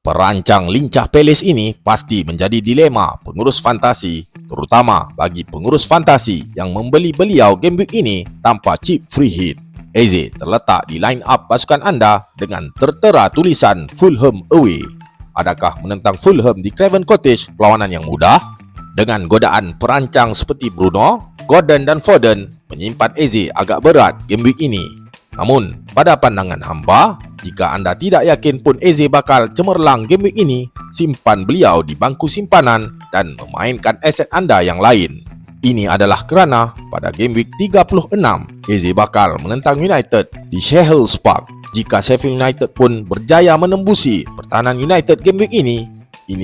Perancang lincah Palace ini pasti menjadi dilema pengurus fantasi, terutama bagi pengurus fantasi yang membeli beliau game week ini tanpa chip free hit. Eze terletak di line up pasukan anda dengan tertera tulisan Fulham away. Adakah menentang Fulham di Craven Cottage perlawanan yang mudah? Dengan godaan perancang seperti Bruno, Gordon dan Foden menyimpan Eze agak berat game week ini. Namun, pada pandangan hamba, jika anda tidak yakin pun Eze bakal cemerlang game week ini, simpan beliau di bangku simpanan dan memainkan aset anda yang lain. Ini adalah kerana pada game week 36, Eze bakal menentang United di Selhurst Park. Jika Sheffield United pun berjaya menembusi pertahanan United game week ini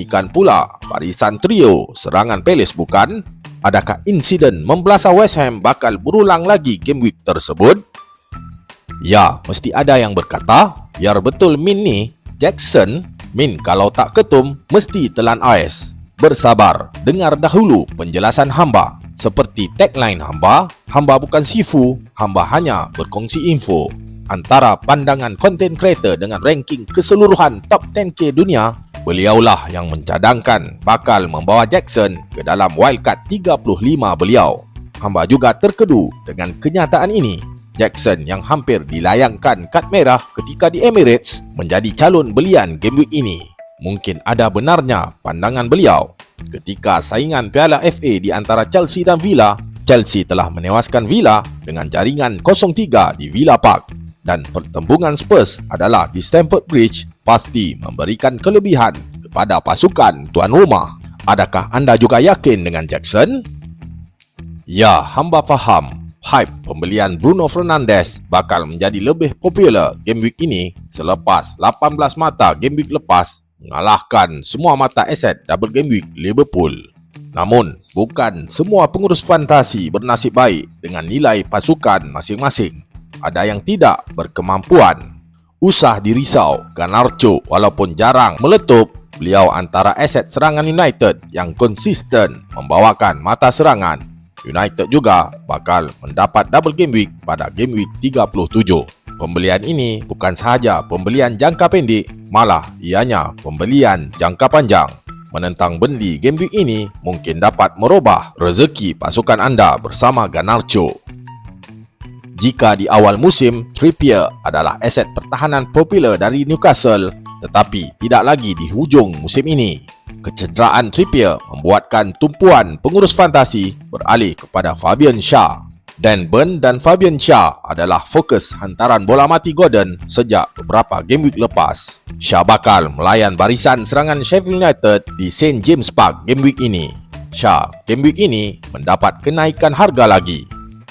kan pula barisan trio serangan Palace bukan? Adakah insiden membelasah West Ham bakal berulang lagi game week tersebut? Ya, mesti ada yang berkata, biar betul Min ni, Jackson, Min kalau tak ketum, mesti telan AS. Bersabar, dengar dahulu penjelasan hamba. Seperti tagline hamba bukan sifu, hamba hanya berkongsi info. Antara pandangan content creator dengan ranking keseluruhan top 10k dunia, beliaulah yang mencadangkan bakal membawa Jackson ke dalam wildcard 35 beliau. Hamba juga terkedu dengan kenyataan ini. Jackson yang hampir dilayangkan kad merah ketika di Emirates menjadi calon belian game week ini. Mungkin ada benarnya pandangan beliau. Ketika saingan Piala FA di antara Chelsea dan Villa, Chelsea telah menewaskan Villa dengan jaringan 0-3 di Villa Park. Dan pertembungan Spurs adalah di Stamford Bridge pasti memberikan kelebihan kepada pasukan tuan rumah. Adakah anda juga yakin dengan Jackson? Ya, hamba faham. Hype pembelian Bruno Fernandes bakal menjadi lebih popular game week ini selepas 18 mata game week lepas mengalahkan semua mata aset double game week Liverpool. Namun, bukan semua pengurus fantasi bernasib baik dengan nilai pasukan masing-masing. Ada yang tidak berkemampuan. Usah dirisau, Garnacho walaupun jarang meletup, beliau antara aset serangan United yang konsisten membawakan mata serangan. United juga bakal mendapat double game week pada game week 37. Pembelian ini bukan sahaja pembelian jangka pendek, malah ianya pembelian jangka panjang. Menentang bendi game week ini mungkin dapat merubah rezeki pasukan anda bersama Garnacho. Jika di awal musim, Trippier adalah aset pertahanan popular dari Newcastle, tetapi tidak lagi di hujung musim ini. Kecederaan Trippier membuatkan tumpuan pengurus fantasi beralih kepada Fabian Schär. Dan Burn dan Fabian Schär adalah fokus hantaran bola mati Gordon sejak beberapa game week lepas. Schär bakal melayan barisan serangan Sheffield United di St James Park game week ini. Schär game week ini mendapat kenaikan harga lagi.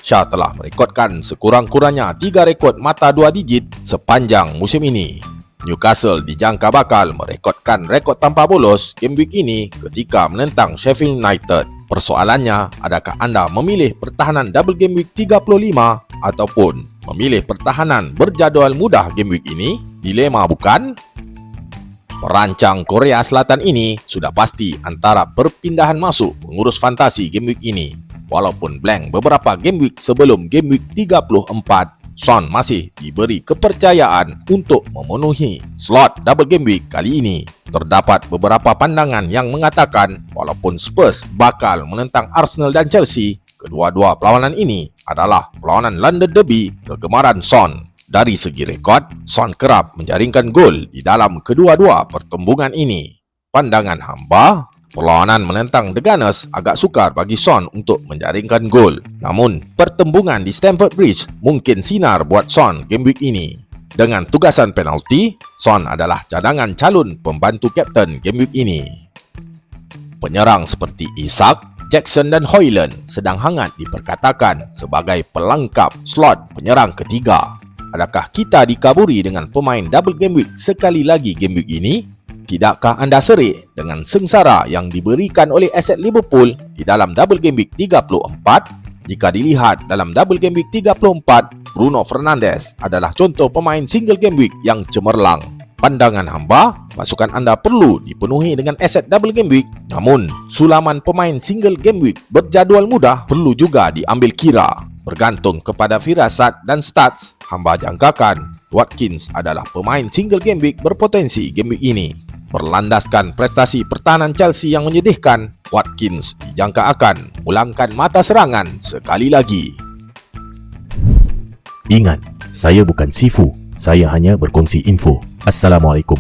Schär telah merekodkan sekurang-kurangnya 3 rekod mata 2 digit sepanjang musim ini. Newcastle dijangka bakal merekodkan rekod tanpa bolos game week ini ketika menentang Sheffield United. Persoalannya, adakah anda memilih pertahanan double game week 35 ataupun memilih pertahanan berjadual mudah game week ini? Dilema bukan? Perancang Korea Selatan ini sudah pasti antara perpindahan masuk pengurus fantasi game week ini. Walaupun blank beberapa game week sebelum game week 34, Son masih diberi kepercayaan untuk memenuhi slot double game week kali ini. Terdapat beberapa pandangan yang mengatakan walaupun Spurs bakal menentang Arsenal dan Chelsea, kedua-dua perlawanan ini adalah perlawanan London Derby kegemaran Son. Dari segi rekod, Son kerap menjaringkan gol di dalam kedua-dua pertembungan ini. Pandangan hamba, perlawanan menentang The Gunners agak sukar bagi Son untuk menjaringkan gol. Namun, pertembungan di Stamford Bridge mungkin sinar buat Son game week ini. Dengan tugasan penalti, Son adalah cadangan calon pembantu kapten game week ini. Penyerang seperti Isak, Jackson dan Højlund sedang hangat diperkatakan sebagai pelengkap slot penyerang ketiga. Adakah kita dikaburi dengan pemain double game week sekali lagi game week ini? Tidakkah anda serik dengan sengsara yang diberikan oleh aset Liverpool di dalam double game week 34? Jika dilihat dalam double game week 34, Bruno Fernandes adalah contoh pemain single game week yang cemerlang. Pandangan hamba, pasukan anda perlu dipenuhi dengan aset double game week. Namun, sulaman pemain single game week berjadual mudah perlu juga diambil kira. Bergantung kepada firasat dan stats, hamba jangkakan Watkins adalah pemain single game week berpotensi game week ini. Berlandaskan prestasi pertahanan Chelsea yang menyedihkan, Watkins dijangka akan ulangkan mata serangan sekali lagi. Ingat, saya bukan Sifu. Saya hanya berkongsi info. Assalamualaikum.